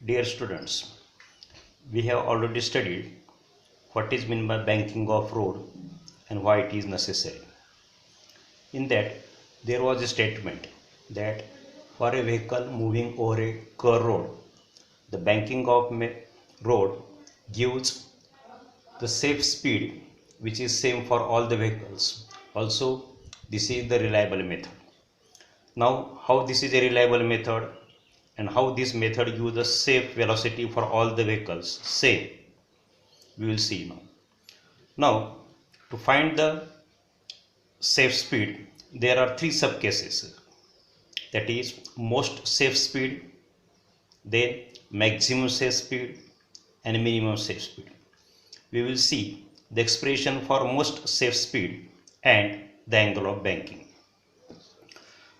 Dear students, we have already studied what is meant by banking of road and why it is necessary. In that, there was a statement that for a vehicle moving over a curved road, the banking of road gives the safe speed which is same for all the vehicles. Also, this is the reliable method. Now, how this is a reliable method and how this method gives the safe velocity for all the vehicles, say, we will see now. Now, to find the safe speed, there are three subcases. That is most safe speed, then maximum safe speed and minimum safe speed. We will see the expression for most safe speed and the angle of banking.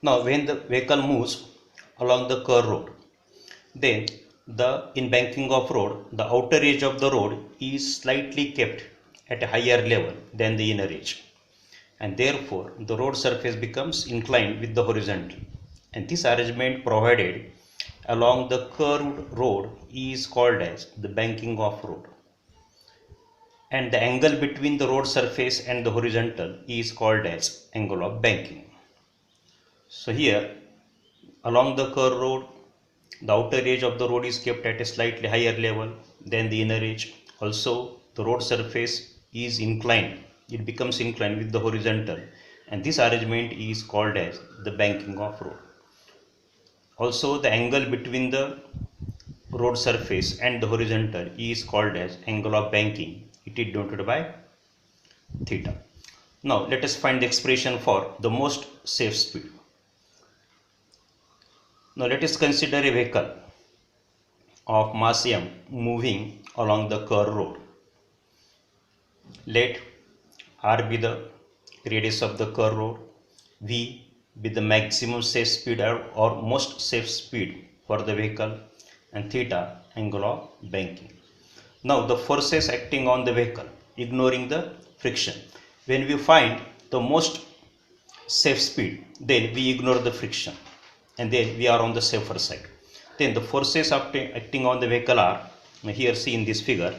Now, when the vehicle moves along the curved road, then in banking of road, the outer edge of the road is slightly kept at a higher level than the inner edge, and therefore the road surface becomes inclined with the horizontal, and this arrangement provided along the curved road is called as the banking of road, and the angle between the road surface and the horizontal is called as angle of banking. So here along the curved road, the outer edge of the road is kept at a slightly higher level than the inner edge. Also, the road surface is inclined. It becomes inclined with the horizontal, and this arrangement is called as the banking of road. Also, the angle between the road surface and the horizontal is called as angle of banking. It is denoted by theta. Now, let us find the expression for the most safe speed. Now, let us consider a vehicle of mass m moving along the curved road. Let r be the radius of the curved road, v be the maximum safe speed or most safe speed for the vehicle, and theta angle of banking. Now, the forces acting on the vehicle, ignoring the friction. When we find the most safe speed, then we ignore the friction, and then we are on the safer side. Then the forces acting on the vehicle are here seen in this figure.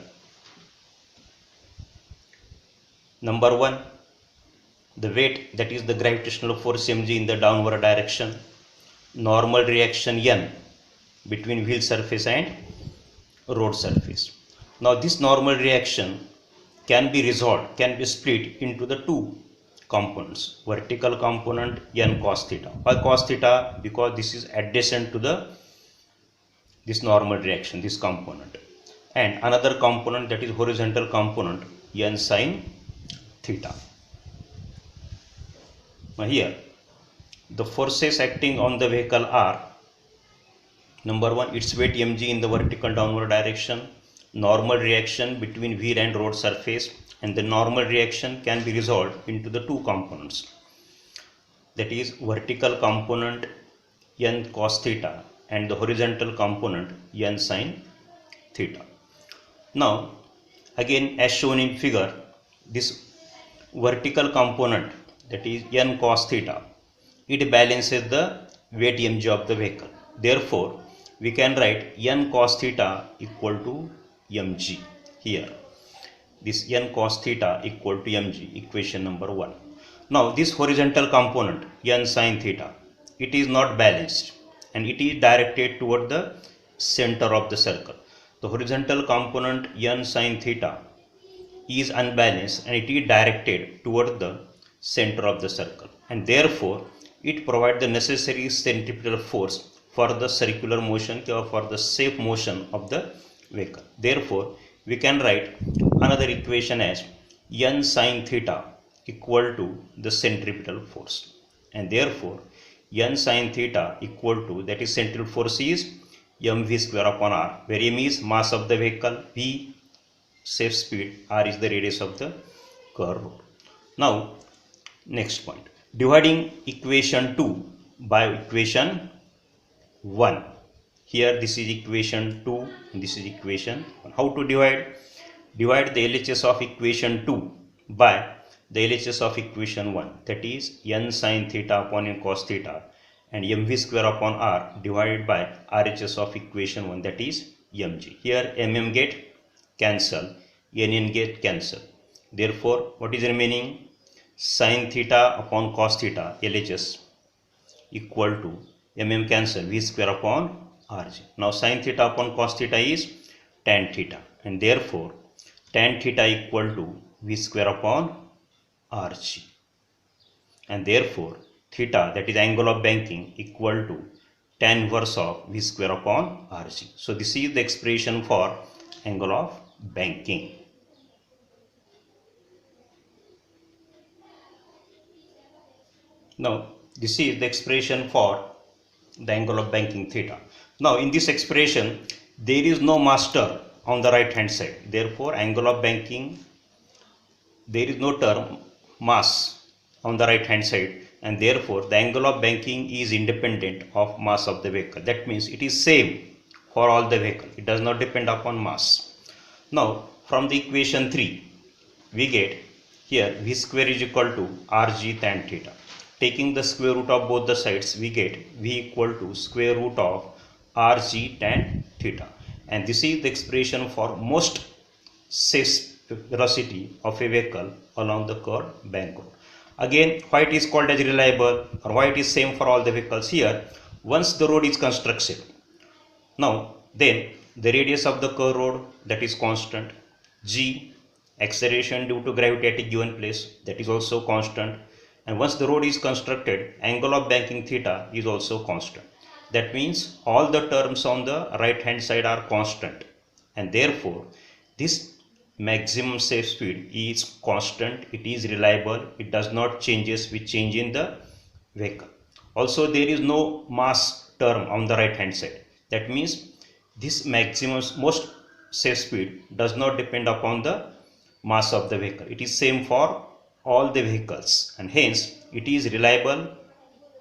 Number 1, the weight, that is the gravitational force mg in the downward direction. Normal reaction n between wheel surface and road surface. Now this normal reaction can be resolved, can be split into the two components. Vertical component n cos theta. Why cos theta? Because this is adjacent to this normal reaction, this component. And another component, that is horizontal component, n sin theta. Now here, the forces acting on the vehicle are, number 1, its weight mg in the vertical downward direction, normal reaction between wheel and road surface, and the normal reaction can be resolved into the two components. That is vertical component n cos theta and the horizontal component n sin theta. Now again, as shown in figure, this vertical component, that is n cos theta, it balances the weight mg of the vehicle. Therefore, we can write n cos theta equal to mg here. This n cos theta equal to mg, equation number 1. Now this horizontal component n sin theta, it is not balanced and it is directed toward the center of the circle. The horizontal component n sin theta is unbalanced and it is directed toward the center of the circle, and therefore it provides the necessary centripetal force for the circular motion or for the safe motion of the vehicle. Therefore, we can write another equation as n sin theta equal to the centripetal force, and therefore n sin theta equal to, that is centripetal force is mv square upon r, where m is mass of the vehicle, v safe speed, r is the radius of the curved road. Now next point, dividing equation 2 by equation 1. Here this is equation 2 and this is equation 1. How to divide? Divide the LHS of equation 2 by the LHS of equation 1, that is n sin theta upon n cos theta, and mv square upon r divided by RHS of equation 1, that is mg. Here get cancel, nn get cancel. Therefore, what is remaining? Sin theta upon cos theta LHS equal to cancel v square upon rg. Now sin theta upon cos theta is tan theta, and therefore tan theta equal to v square upon rg, and therefore theta, that is angle of banking, equal to tan inverse of v square upon rg. So this is the expression for angle of banking. Now this is the expression for the angle of banking theta. Now in this expression there is no mass term on the right hand side. Therefore angle of banking, there is no term mass on the right hand side, and therefore the angle of banking is independent of mass of the vehicle. That means it is same for all the vehicle. It does not depend upon mass. Now from the equation 3 we get here v square is equal to rg tan theta. Taking the square root of both the sides, we get v equal to square root of rg tan theta, and this is the expression for most safe velocity of a vehicle along the curved bank road. Again, why it is called as reliable, or why it is same for all the vehicles? Here, once the road is constructed, now then the radius of the curved road, that is constant. G, acceleration due to gravity at a given place, that is also constant. And once the road is constructed, angle of banking theta is also constant. That means all the terms on the right hand side are constant, and therefore this maximum safe speed is constant, it is reliable, it does not changes with change in the vehicle. Also there is no mass term on the right hand side. That means this maximum most safe speed does not depend upon the mass of the vehicle. It is same for all the vehicles, and hence it is reliable.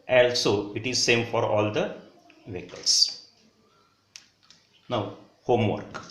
Also it is same for all the vehicles. Now homework.